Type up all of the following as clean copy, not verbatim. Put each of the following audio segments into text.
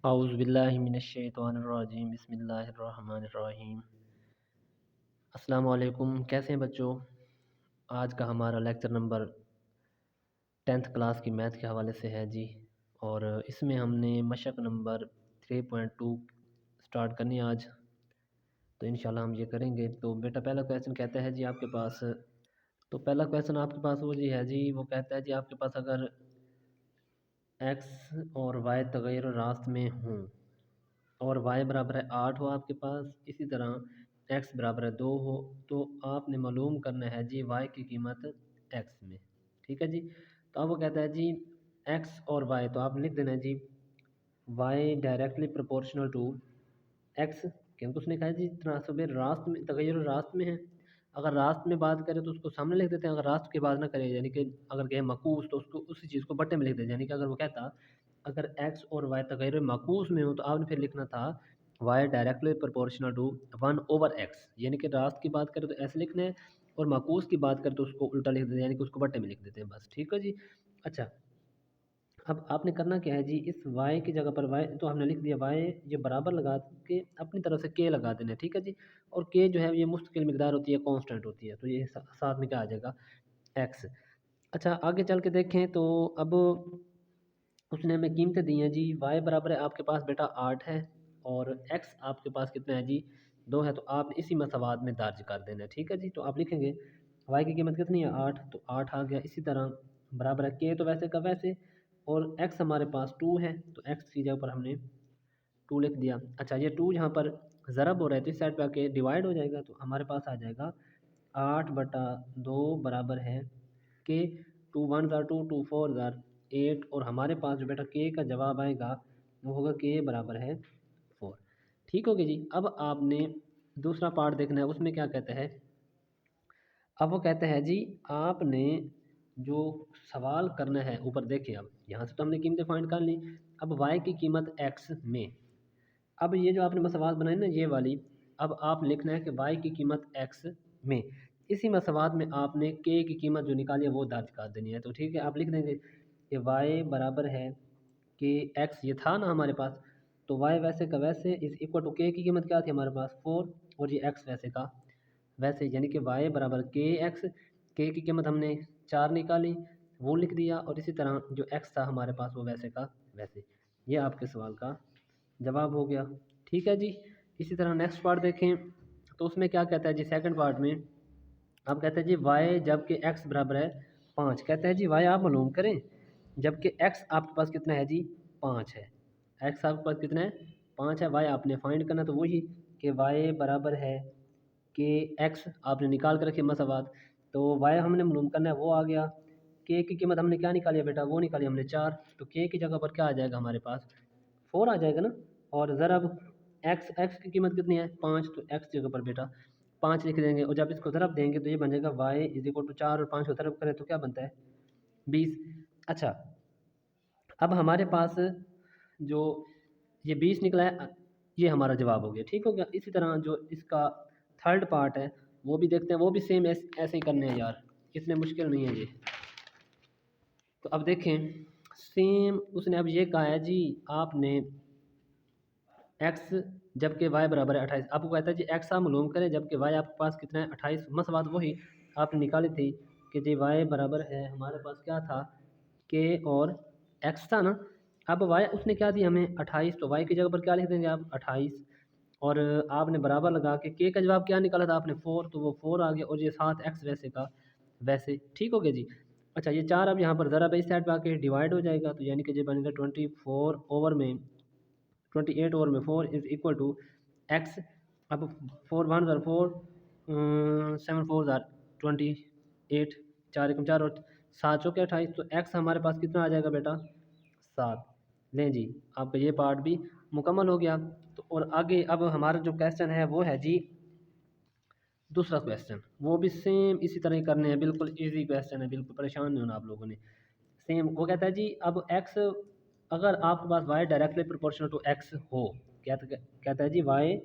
औज़ुबिल्लाहिमिनश्शैतानिर्रजीम बिस्मिल्लाहिर्रहमानिर्रहीम। अस्सलाम वालेकुम। कैसे हैं बच्चों? आज का हमारा लेक्चर नंबर 10th क्लास की मैथ के हवाले से है जी। और इसमें हमने मशक नंबर 3.2 स्टार्ट करनी है आज। तो इंशाल्लाह हम ये करेंगे। तो बेटा पहला क्वेश्चन कहता है जी आपके पास। तो पहला क्वेश्चन आपके पास वो जी है जी, वो कहता है जी आपके पास अगर एक्स और वाई तगैर रास्त में हों और y बराबर है 8 हो आपके पास, इसी तरह x बराबर है 2 हो, तो आपने मालूम करना है जी y की कीमत x में। ठीक है जी। तो अब वो कहता है जी x और y, तो आप लिख देना है जी y directly proportional to x, क्योंकि उसने कहा जी तनासुब रास्त में तगैर रास्त में है। अगर रास्त में बात करें तो उसको सामने लिख देते हैं, अगर रास्त की बात ना करें यानी कि अगर कहें मकूस तो उसको उसी चीज़ को बट्टे में लिख देते हैं। यानी कि अगर वो कहता अगर x और y तगैर माकूस में हो तो आपने फिर लिखना था y directly proportional to 1/x, यानी कि रास्त की बात करें तो ऐसे लिखना है और माकूस की बात करें तो उसको उल्टा लिख देते हैं, यानी कि उसको बट्टे में लिख देते हैं बस। ठीक है जी। अच्छा, अब आपने करना क्या है जी, इस y की जगह पर y तो हमने लिख दिया y, ये बराबर लगा के अपनी तरफ से k लगा देना है। ठीक है जी। और k जो है ये मुस्तकिल मिकदार होती है, कांस्टेंट होती है, तो ये साथ में क्या आ जाएगा x। अच्छा आगे चल के देखें तो अब उसने हमें कीमतें दी हैं जी। y बराबर है आपके पास बेटा 8 है और x आपके पास कितना है जी 2 है, तो आप इसी मसवाद में दर्ज कर देना है। ठीक है जी। तो आप लिखेंगे y की कीमत कितनी है 8, तो 8 आ गया। इसी तरह बराबर है k तो वैसे का वैसे, और x हमारे पास 2 है तो x की जगह पर हमने 2 लिख दिया। अच्छा ये 2 यहाँ पर ज़रब हो रहा है तो इस साइड पे आके डिवाइड हो जाएगा, तो हमारे पास आ जाएगा 8/2 बराबर है के। 2 1 ज़ार 2, 2 4 ज़ार 8, और हमारे पास जो बेटा के का जवाब आएगा वो होगा के बराबर है 4। ठीक हो गया जी। अब आपने दूसरा पार्ट देखना है, उसमें क्या कहता है। अब वो कहता है जी आपने जो सवाल करना है ऊपर देखिए, अब यहाँ से तो हमने कीमतें फाइंड कर ली। अब y की कीमत x में, अब ये जो आपने मसवाद बनाई ना ये वाली, अब आप लिखना है कि y की कीमत x में, इसी मसवाद में आपने k की कीमत जो निकाली है वो दर्ज कर देनी है। तो ठीक है, आप लिख देंगे कि y बराबर है कि x ये था ना हमारे पास, तो y वैसे का वैसे इज इक्वल टू k की कीमत क्या थी हमारे पास 4, और ये x वैसे का वैसे, यानी कि y बराबर के एक्स, के की कीमत हमने 4 निकाली वो लिख दिया, और इसी तरह जो x था हमारे पास वो वैसे का वैसे। ये आपके सवाल का जवाब हो गया। ठीक है जी। इसी तरह नेक्स्ट पार्ट देखें तो उसमें क्या कहता है जी, सेकंड पार्ट में अब कहते हैं जी y जबकि x बराबर है 5, कहते हैं जी y आप मालूम करें जबकि x आपके पास कितना है जी 5 है। x आपके पास कितना है 5 है, y आपने फाइंड करना, तो वही कि y बराबर है कि x आपने निकाल कर रखी मसवाद, तो y हमने मालूम करना है वो आ गया। k की कीमत हमने क्या निकाली है बेटा, वो निकाली हमने 4, तो k की जगह पर क्या आ जाएगा हमारे पास 4 आ जाएगा ना। और ज़रब x की कीमत कितनी है 5, तो x जगह पर बेटा 5 लिख देंगे, और जब इसको ज़रब देंगे तो ये बन जाएगा y इज इक्वल टू 4, और 5 को ज़रब करें तो क्या बनता है 20। अच्छा, अब हमारे पास जो ये 20 निकला है ये हमारा जवाब हो गया। ठीक हो गया। इसी तरह जो इसका थर्ड पार्ट है वो भी देखते हैं, वो भी सेम ऐसे ही करने हैं यार, इतने मुश्किल नहीं है ये। तो अब देखें सेम उसने अब ये कहा है जी आपने x जबकि y बराबर है 28, आपको कहता है जी x आप मालूम करें जबकि y आपके पास कितना है 28। मसवाद वही आपने निकाली थी कि जी y बराबर है हमारे पास क्या था k और x था ना। अब y उसने क्या दिया हमें 28, तो y की जगह पर क्या लिख देंगे आप 28, और आपने बराबर लगा के k का जवाब क्या निकाला था आपने 4, तो वो 4 आ गया, और ये 7x वैसे का वैसे। ठीक हो गया जी। अच्छा ये 4 अब यहाँ पर ज़रा इस साइड पर आके डिवाइड हो जाएगा, तो यानी कि ये बनेगा 24 ओवर में 28 ओवर में 4 इज इक्वल टू x। अब 4 1 ज़ार 4, 7 4 ज़ार 28, 4 एकम 4 और 7 चौके 28, तो x हमारे पास कितना आ जाएगा बेटा 7। लें जी आपका ये पार्ट भी मुकम्मल हो गया। तो और आगे अब हमारा जो क्वेश्चन है वो है जी दूसरा क्वेश्चन, वो भी सेम इसी तरह ही करने हैं, बिल्कुल इजी क्वेश्चन है, बिल्कुल परेशान नहीं होना आप लोगों ने। सेम वो कहता है जी अब x, अगर आपके पास y directly proportional to x हो, कहता है जी y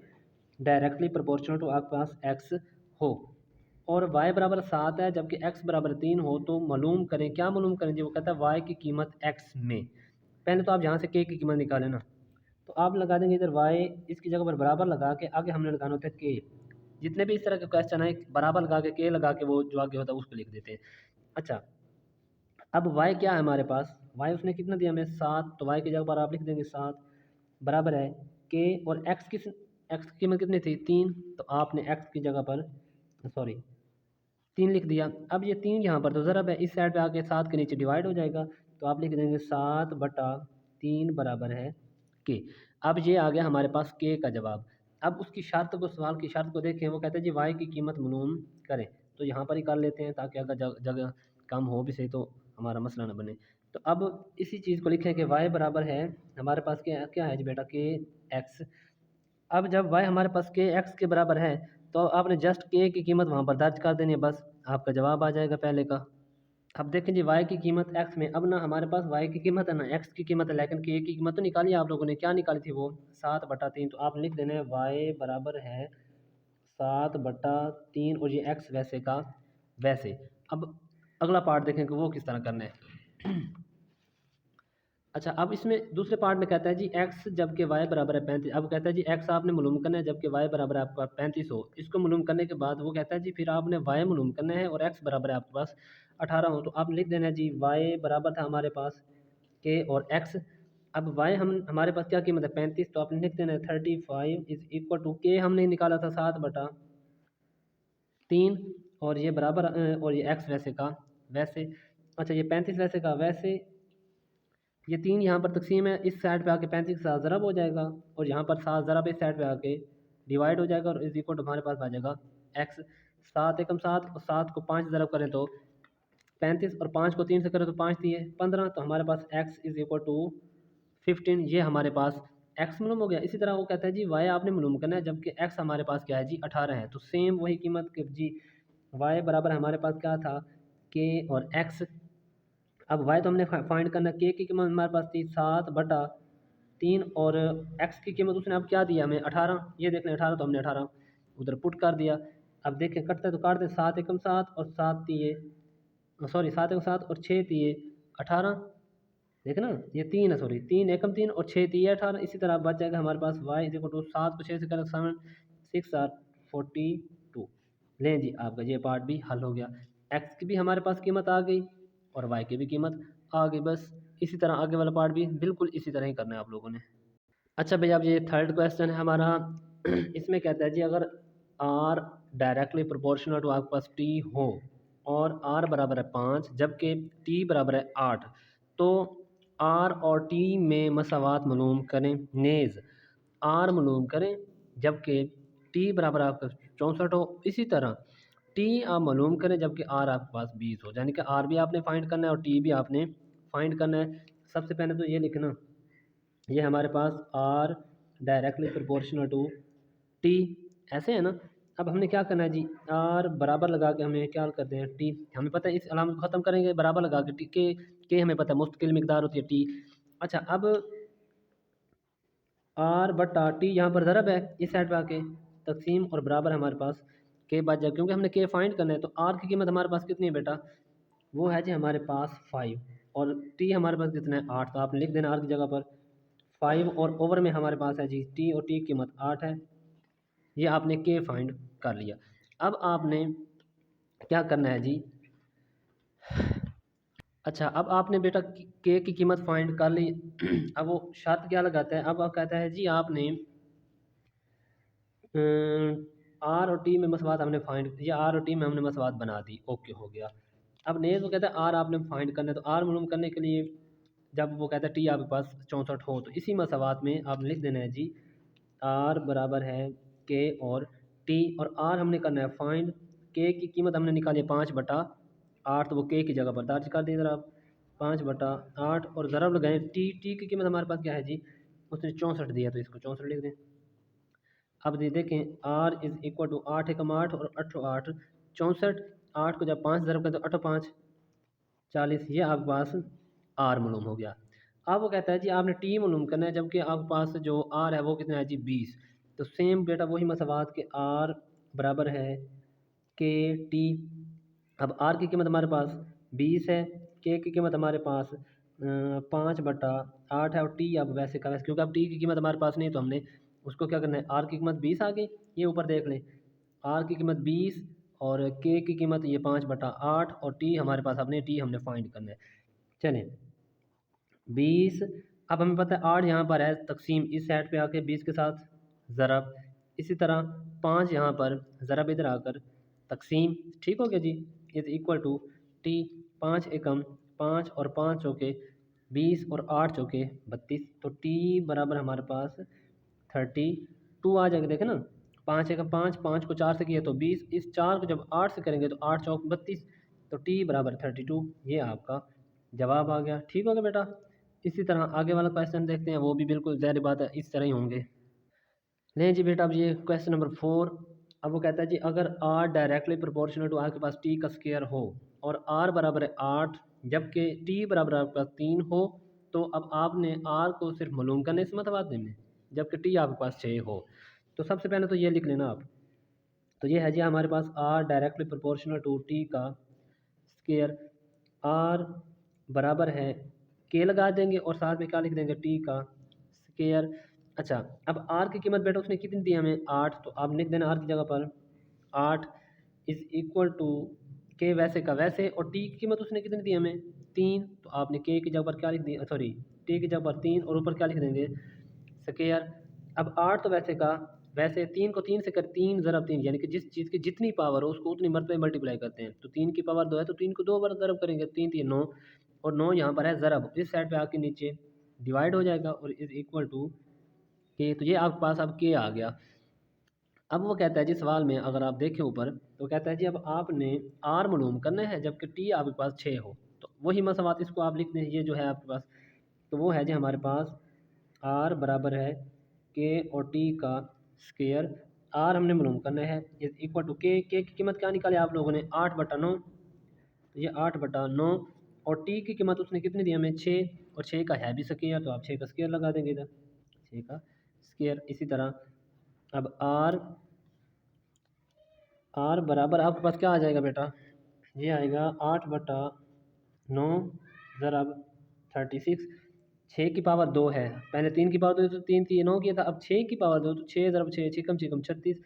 डायरेक्टली प्रोपोर्शनल टू आपके पास x हो और y बराबर 7 है जबकि x बराबर 3 हो, तो मालूम करें, क्या मालूम करें जी, वो कहता है y की कीमत x में। पहले तो आप यहाँ से k की कीमत निकालें ना, तो आप लगा देंगे इधर y इसकी जगह पर बराबर लगा के आगे हमने लगाना होता है k। जितने भी इस तरह के क्वेश्चन है बराबर लगा के k लगा के वो जो आगे होता है उसको लिख देते हैं। अच्छा, अब y क्या है हमारे पास, y उसने कितना दिया हमें 7, तो y की जगह पर आप लिख देंगे 7 बराबर है k, और x की कीमत कितनी थी 3, तो आपने x की जगह पर सॉरी 3 लिख दिया। अब ये 3 यहाँ पर तो ज़रब है, इस साइड पे आके 7 के नीचे डिवाइड हो जाएगा, तो आप लिख देंगे 7/3 बराबर है के। अब ये आ गया हमारे पास के का जवाब। अब उसकी शर्त को, सवाल की शर्त को देखें, वो कहते हैं जी वाई की कीमत मालूम करें, तो यहाँ पर ही कर लेते हैं ताकि अगर जगह कम हो भी सही तो हमारा मसला ना बने। तो अब इसी चीज़ को लिखें कि वाई बराबर है हमारे पास क्या क्या है जी बेटा के एक्स। अब जब y हमारे पास के एक्स के बराबर है तो आपने जस्ट के की कीमत वहाँ पर दर्ज कर देनी है, बस आपका जवाब आ जाएगा पहले का। अब देखें जी y की कीमत x में, अब ना हमारे पास y की कीमत है ना x की कीमत है, लेकिन के की कीमत तो निकाली आप लोगों ने, क्या निकाली थी वो 7/3, तो आप लिख देना है y बराबर है 7/3 और ये x वैसे का वैसे। अब अगला पार्ट देखें कि वो किस तरह करना है। अच्छा, अब इसमें दूसरे पार्ट में कहता है जी x जबकि y बराबर है 35। अब कहता है जी x आपने मालूम करना है जबकि y बराबर है आपका 35 हो। इसको मालूम करने के बाद वो कहता है जी फिर आपने y मालूम करना है और x बराबर है आपके पास 18 हो। तो आप लिख देना है जी y बराबर था हमारे पास k और x। अब y हमारे पास क्या कीमत है 35, तो आपने लिख देना है 35 इज इक्वल टू k हमने निकाला था 7/3, और ये बराबर और ये x वैसे का वैसे। अच्छा, ये 35 वैसे का वैसे, ये 3 यहाँ पर तकसीम है, इस साइड पे आके 35 के साथ ज़रब हो जाएगा, और यहाँ पर 7 ज़रब इस साइड पे आके डिवाइड हो जाएगा, और इस इक्वल हमारे पास आ जाएगा x। 7 एकम 7, और 7 को 5 ज़रब करें तो 35, और 5 को 3 से करें तो 5 दिए 15, तो हमारे पास x इज़ इक्वल टू 15। ये हमारे पास x मालूम हो गया। इसी तरह वो कहता है जी y आपने मालूम करना है जबकि x हमारे पास क्या है जी 18 है, तो सेम वही कीमत कि जी y बराबर हमारे पास क्या था k और x। अब y तो हमने फाइंड करना, k की कीमत हमारे पास थी 7/3, और x की कीमत उसने अब क्या दिया हमें 18, ये देख लें 18, तो हमने 18 उधर पुट कर दिया। अब देखें कटता है तो काट दें, 7 एकम 7 और 7 दिए सॉरी 7 एकम 7 और 6 दिए 18, देखे ना ये 3 है, सॉरी 3 एकम 3 और 6 दिए 18। इसी तरह बच जाएगा हमारे पास y इज इक्वल टू 7 को 6 से करें 7 6 आर 42। लें जी आपका ये पार्ट भी हल हो गया, x की भी हमारे पास कीमत आ गई और y की भी कीमत आ गई। बस इसी तरह आगे वाला पार्ट भी बिल्कुल इसी तरह ही करना है आप लोगों ने। अच्छा भैया, अब ये थर्ड क्वेश्चन है हमारा। इसमें कहता है जी अगर r डायरेक्टली प्रोपोर्शनल टू आपके पास t हो और r बराबर है 5 जबकि t बराबर है 8, तो r और t में मसावात मालूम करें। नेज़ r मालूम करें जबकि t बराबर आपका 64 हो। इसी तरह t आप मालूम करें जबकि r आपके पास 20 हो, यानी कि r भी आपने फाइंड करना है और t भी आपने फाइंड करना है। सबसे पहले तो ये लिखना, ये हमारे पास r directly proportional to t, ऐसे है ना। अब हमने क्या करना है जी, r बराबर लगा के हमें क्या करते हैं t, हमें पता है इस अलामत को ख़त्म करेंगे बराबर लगा के t के हमें पता है मुस्तकिल मिकदार होती है t। अच्छा, अब r/t यहाँ पर ज़रब है, इस साइड पे आके तकसीम और बराबर हमारे पास के बच जाए, क्योंकि हमने के फाइंड करना है। तो r की कीमत हमारे पास कितनी है बेटा, वो है जी हमारे पास 5, और t हमारे पास कितना है 8, तो आपने लिख देना r की जगह पर 5, और ओवर में हमारे पास है जी t, और t की कीमत 8 है। ये आपने के फाइंड कर लिया। अब आपने क्या करना है जी, अच्छा अब आपने बेटा के की कीमत फाइंड कर ली। अब वो शर्त क्या लगाता है, अब कहता है जी आपने आर और टी में मसवात हमने फाइंड, या आर और टी में हमने मसवात बना दी, ओके हो गया। अब नेज वो कहता है आर आपने फाइंड करना है, तो आर मालूम करने के लिए जब वो कहता है टी आपके पास 64 हो, तो इसी मसवात में आपने लिख देना है जी आर बराबर है के और टी, और आर हमने करना है फाइंड। के की कीमत हमने निकाली 5/8, तो वो के की जगह पर दर्ज कर दी, आप 5/8 और ज़रब लगाएं टी, टी की कीमत हमारे पास क्या है जी, उसने 64 दिया, तो इसको 64 लिख दें। अब ये देखें आर इज़ इक्वल टू 8 एकम 8 और 8 8 64, 8 को जब 5 ज़रब करें तो 8 5 40, ये आपके पास आर मालूम हो गया। अब वो कहता है जी आपने टी मालूम करना है जबकि आपके पास जो आर है वो कितना है जी 20, तो सेम बेटा वही मसवात के आर बराबर है के टी। अब आर की कीमत हमारे पास 20 है, के की कीमत हमारे पास 5/8 है और टी अब वैसे का वैसे, क्योंकि अब टी की कीमत हमारे पास नहीं है तो हमने उसको क्या करना है, आर की कीमत 20 आ गई, ये ऊपर देख लें, आर की कीमत 20 और के की कीमत ये 5/8 और टी हमारे पास अपने टी हमने फाइंड करना है। चलें 20, अब हमें पता है 8 यहाँ पर है, तकसीम इस साइड पे आके 20 के साथ ज़रब, इसी तरह 5 यहाँ पर ज़रब इधर आकर तकसीम, ठीक हो गया जी, इज इक्वल टू टी, 5 एकम 5 और 5 चौके 20 और 8 चौके 32, तो टी बराबर हमारे पास 32 आ जाएगा, देखें ना, 5 एकम 5, 5 को 4 से किया तो 20, इस 4 को जब 8 से करेंगे तो 8 चौक 32, तो टी बराबर 32, ये आपका जवाब आ गया। ठीक हो गया बेटा। इसी तरह आगे वाला क्वेश्चन देखते हैं, वो भी बिल्कुल ज़ाहिर बात है इस तरह ही होंगे। नहीं जी बेटा, अब ये क्वेश्चन नंबर 4। अब वो कहता है जी, अगर आर डायरेक्टली प्रोपोर्शनल टू आपके पास टी का स्क्वायर हो और आर बराबर है 8 जबकि टी बराबर आपके पास 3 हो, तो अब आपने आर को सिर्फ मालूम करने इस मतवादे में, जबकि टी आपके पास 6 हो। तो सबसे पहले तो ये लिख लेना आप, तो ये है जी हमारे पास R directly proportional to T का स्क्वायर, आर बराबर है के लगा देंगे और साथ में क्या लिख देंगे, टी का स्क्वायर। अच्छा, अब आर की कीमत बेटा उसने कितनी दी हमें, 8, तो आप लिख देना आर की जगह पर 8 इज इक्वल टू के वैसे का वैसे, और टी की कीमत उसने कितनी दी हमें, 3, तो आपने के की जगह पर क्या लिख दिया, सॉरी टी की जगह पर 3 और ऊपर क्या लिख देंगे, स्क्वायर। अब 8 तो वैसे का वैसे, 3 को 3 से कर 3 ज़रब 3, यानी कि जिस चीज़ की जितनी पावर हो उसको उतनी मरतबे मल्टीप्लाई करते हैं, तो 3 की पावर 2 है तो 3 को 2 बार ज़रब करेंगे, 3 3 9, और 9 यहाँ पर है ज़रब, इस साइड पे आके नीचे डिवाइड हो जाएगा और इज इक्वल टू के, तो ये आपके पास अब के आ गया। अब वो कहता है जी सवाल में अगर आप देखें ऊपर, तो कहता है जी अब आपने आर मालूम करना है जबकि टी आपके पास 6 हो, तो वही मसवात इसको आप लिखते हैं, ये जो है आपके पास, तो वो है जी हमारे पास आर बराबर है के और टी का स्क्वायर, आर हमने मालूम करना है इज इक्वल टू के की कीमत क्या निकाली आप लोगों ने, 8/9, तो ये 8/9, और टी की कीमत उसने कितनी दी हमें, 6, और 6 का है भी स्क्वायर तो आप 6 का स्क्वायर लगा देंगे इधर, 6 का स्क्वायर। इसी तरह अब आर, आर बराबर आपके पास क्या आ जाएगा बेटा, ये आएगा 8/9 ज़रब 36, 6 की पावर 2 है, पहले 3 की पावर 2 तो 3 थी 9 किया था, अब 6 की पावर 2 तो 6 ज़रब 6 6 कम 36,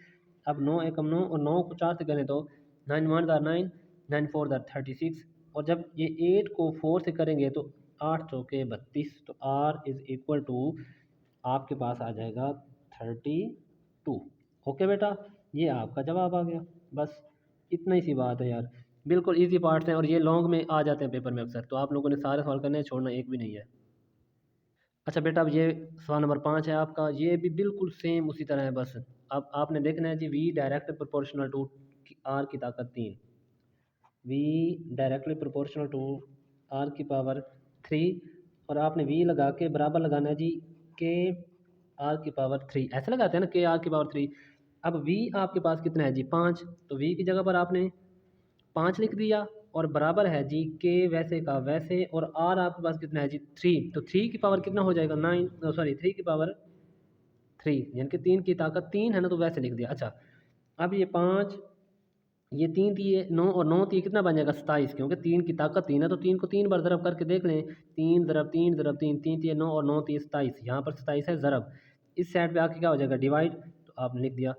अब 9 एकम 9 और 9 को 4 से करें तो 9 1 ज़ार 9, 9 4 ज़ार 36, और जब ये 8 को 4 से करेंगे तो 8 चौके 32, तो आर इज़ इक्वल टू आपके पास आ जाएगा 32। ओके बेटा, ये आपका जवाब आ गया। बस इतना ही सी बात है यार, बिल्कुल इजी पार्ट्स हैं और ये लॉन्ग में आ जाते हैं पेपर में अक्सर, तो आप लोगों ने सारे सवाल करने हैं, छोड़ना एक भी नहीं है। अच्छा बेटा, अब ये सवाल नंबर 5 है आपका, ये भी बिल्कुल सेम उसी तरह है, बस अब आपने देखना है जी, V direct proportional to R की ताकत 3, V directly proportional to R की पावर 3, और आपने वी लगा के बराबर लगाना है जी के आर की पावर 3, ऐसे लगाते हैं ना, के आर की पावर 3। अब वी आपके पास कितना है जी, 5, तो वी की जगह पर आपने 5 लिख दिया और बराबर है जी के वैसे का वैसे, और आर आपके पास कितना है जी 3, तो 3 की पावर कितना हो जाएगा 9, सॉरी 3 की पावर 3, यानी कि 3 की ताकत 3 है ना, तो वैसे लिख दिया। अच्छा, अब ये 5, ये 3 थी, ये 9 और 9 थी, कितना बन जाएगा 27, क्योंकि 3 की ताकत 3 है तो 3 को 3 बार ज़रब करके देख लें, 3 ज़रब 3 ज़रब 3, 3 थी 9 और 9 थी 27, यहाँ पर 27 है ज़रब, इस साइड पे आके क्या हो जाएगा डिवाइड, तो आपने लिख दिया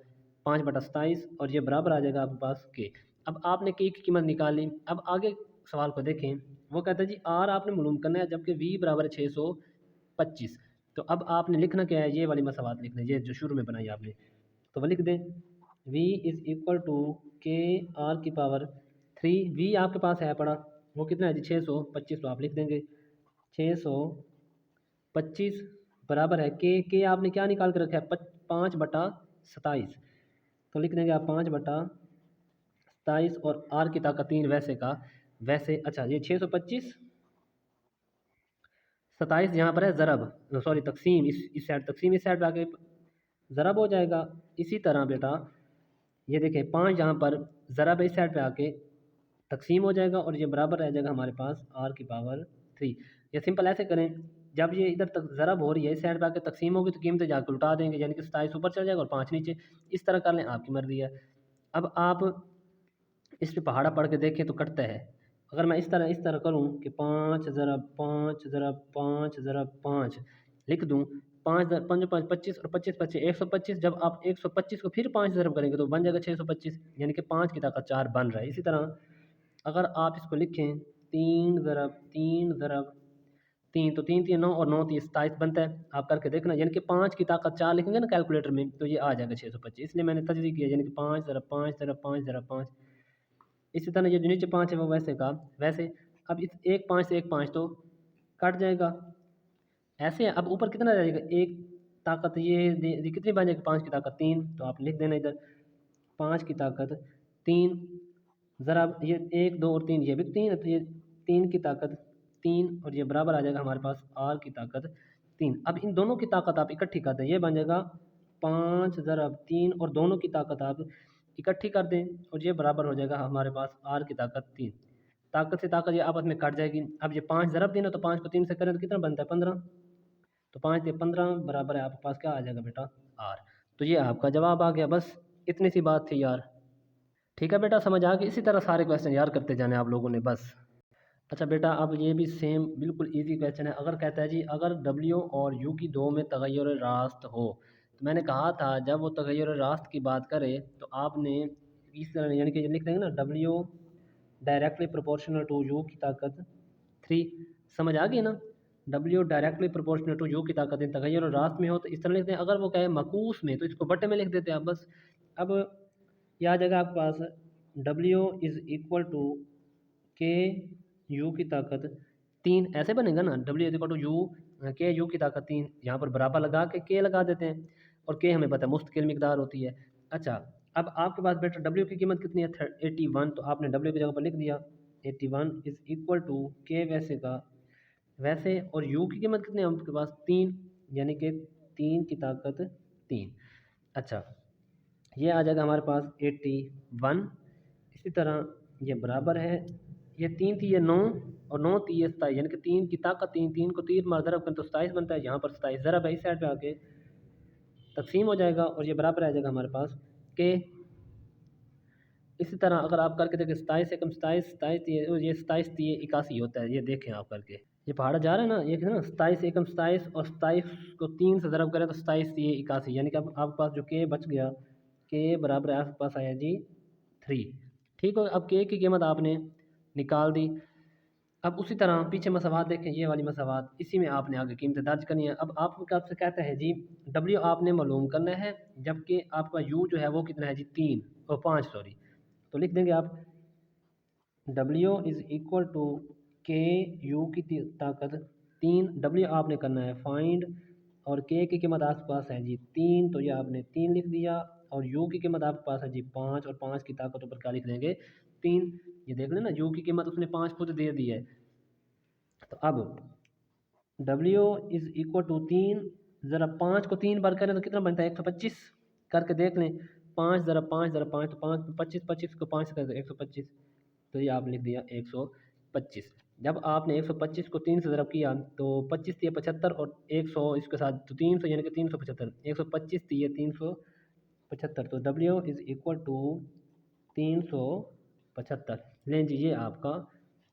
5/27 और ये बराबर आ जाएगा आपके पास के। अब आपने के की कीमत निकाल ली, अब आगे सवाल को देखें, वो कहता है जी आर आपने मालूम करना है जबकि वी बराबर है 625, तो अब आपने लिखना क्या है, ये वाली मसवात लिखना है, ये जो शुरू में बनाई आपने, तो वो लिख दें v इज़ इक्वल टू के आर की पावर 3, v आपके पास है पड़ा, वो कितना है जी 625, तो आप लिख देंगे 625 बराबर है के आपने क्या निकाल के रखा है 5/27, तो लिख देंगे आप 5/27 और आर की ताकत 3 वैसे का वैसे। अच्छा, ये 625 27 यहाँ पर है ज़रब, सॉरी तकसीम, इस साइड तकसीम, इस साइड पे आके ज़रब हो जाएगा। इसी तरह बेटा ये देखें 5 यहाँ पर ज़रब इस साइड पे आके तकसीम हो जाएगा और ये बराबर रह जाएगा हमारे पास आर की पावर 3। या सिंपल ऐसे करें, जब ये इधर तक ज़रब हो रही है इस साइड पे आके तकसीम होगी तो कीमतें जाकर उल्टा देंगे, यानी कि 27 ऊपर चल जाएगा और 5 नीचे, इस तरह कर लें, आपकी मर्ज़ी है। अब आप इस पे पहाड़ा पढ़ के देखें तो कटता है, अगर मैं इस तरह करूँ कि 5 ज़रा 5 ज़रा 5 ज़रा 5 लिख दूँ, 5 5 5 25 और 25 25 125। जब आप 125 को फिर 5 ज़रब करेंगे तो बन जाएगा 625, यानी कि 5 की ताकत 4 बन रहा है। इसी तरह अगर आप इसको लिखें 3 ज़रब 3, तो 3 3 9 और 9 3 27 बनता है। आप करके देखना, यानी कि 5 की ताकत 4 लिखेंगे ना कैलकुलेटर में, तो ये आ जाएगा 625। इसलिए मैंने तजवीज़ किया, यानी कि 5 ज़रब 5 ज़रब 5 ज़रब 5। इसी तरह ये जो नीचे 5 है वो वैसे का वैसे। अब इस एक 5 से एक 5 तो कट जाएगा, ऐसे है। अब ऊपर कितना रह जाएगा, एक ताकत ये कितनी बन जाएगी, 5 की ताकत 3, तो आप लिख देना इधर 5 की ताकत 3 ज़रा ये 1 2 और 3, ये भी 3 है, तो ये 3 की ताकत 3 और ये बराबर आ जाएगा हमारे पास r की ताकत 3। अब इन दोनों की ताकत आप इकट्ठी कर दें, ये बन जाएगा 5 ज़रब 3 और दोनों की ताकत आप इकट्ठी कर दें और ये बराबर हो जाएगा हमारे पास r की ताकत 3। ताकत से ताकत ये आपस में कट जाएगी। अब ये 5 ज़रब 3 है, तो 5 को 3 से करें तो कितना बनता है 15, तो 5 से 15 बराबर है आपके पास क्या आ जाएगा बेटा r। तो ये आपका जवाब आ गया। बस इतनी सी बात थी यार। ठीक है बेटा, समझ आ गई। इसी तरह सारे क्वेश्चन याद करते जाने आप लोगों ने बस। अच्छा बेटा, अब ये भी सेम बिल्कुल इजी क्वेश्चन है। अगर कहता है जी अगर W और U की दो में तगय्युर रास्त हो, तो मैंने कहा था जब वो तगय्युर रास्त की बात करे तो आपने इस तरह यानी कि लिख देंगे ना W directly proportional to U की ताकत 3। समझ आ गई ना, W directly proportional to U की ताकत तगय्युर रास्त में हो तो इस तरह लिखते हैं। अगर वो कहे मकूस में तो इसको बटे में लिख देते हैं आप बस। अब यह आ जाएगा आपके पास W is equal to K U की ताकत 3, ऐसे बनेगा ना, W is equal to U के यू की ताकत 3। यहाँ पर बराबर लगा के लगा देते हैं, और के हमें पता है मुस्तकिल मिकदार होती है। अच्छा, अब आपके पास बेटा W की कीमत कितनी है 81, तो आपने W की जगह पर लिख दिया 81 इज इक्वल टू के वैसे का वैसे, और U की कीमत कितनी है आपके पास 3, यानी कि 3 की ताकत 3। अच्छा, ये आ जाएगा हमारे पास 81। इसी तरह ये बराबर है, ये 3 थी ये 9 और 9 थी ये 27, यानी कि 3 की ताकत 3, 3 को 3 मार ज़रब करें तो 27 बनता है। यहाँ पर 27 ज़रब है, इस साइड पे आके तकसीम हो जाएगा और ये बराबर आ जाएगा हमारे पास के। इसी तरह अगर आप करके देखें 27 एकम 27 27 ये 27 थी ये 81 होता है, ये देखें आप करके। ये पहाड़ जा रहा है ना, ये है ना 27 एकम 27 और 27 को 3 से ज़रब करें तो 27 थी ये 81, यानी कि अब आपके पास जो के बच गया के बराबर आपके पास आया जी 3। ठीक हो, अब के की कीमत आपने निकाल दी। अब उसी तरह पीछे मसावात देखें, ये वाली मसावात इसी में आपने आगे कीमतें दर्ज करनी है। अब आपसे कहता है जी W आपने मालूम करना है, जबकि आपका U जो है वो कितना है जी 3 और 5 सॉरी, तो लिख देंगे आप W is equal to K U की ताकत 3। W आपने करना है फाइंड, और के की कीमत आपके पास है जी 3, तो ये आपने 3 लिख दिया, और U की कीमत आपके पास है जी 5, और 5 की ताकत ऊपर क्या लिख देंगे 3। ये देख लेना U की कीमत उसने 5 खुद दे दी है। तो अब W इज़ इक्वल टू 3, ज़रा 5 को 3 बार करें तो कितना बनता है 125, करके देख लें। 5 ज़रा 5 ज़रा 5 तो 5 25 25 को 5 से करें तो 125, तो ये आप लिख दिया 125। जब आपने 125 को 3 से ज़रब किया तो 25 थी 75 और 100 इसके साथ तो 300, यानी कि 375। 125 थी ये 375, तो W इज़ इक्वल टू 375। लें जी, ये आपका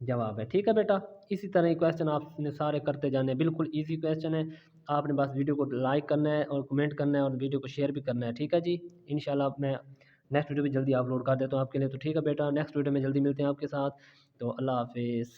जवाब है। ठीक है बेटा, इसी तरह क्वेश्चन आपने सारे करते जाने, बिल्कुल इजी क्वेश्चन है। आपने बस वीडियो को लाइक करना है और कमेंट करना है और वीडियो को शेयर भी करना है। ठीक है जी, इंशाल्लाह मैं नेक्स्ट वीडियो भी जल्दी अपलोड कर देता हूँ आपके लिए। तो ठीक है बेटा, नेक्स्ट वीडियो में जल्दी मिलते हैं आपके साथ। तो अल्लाह हाफिज़।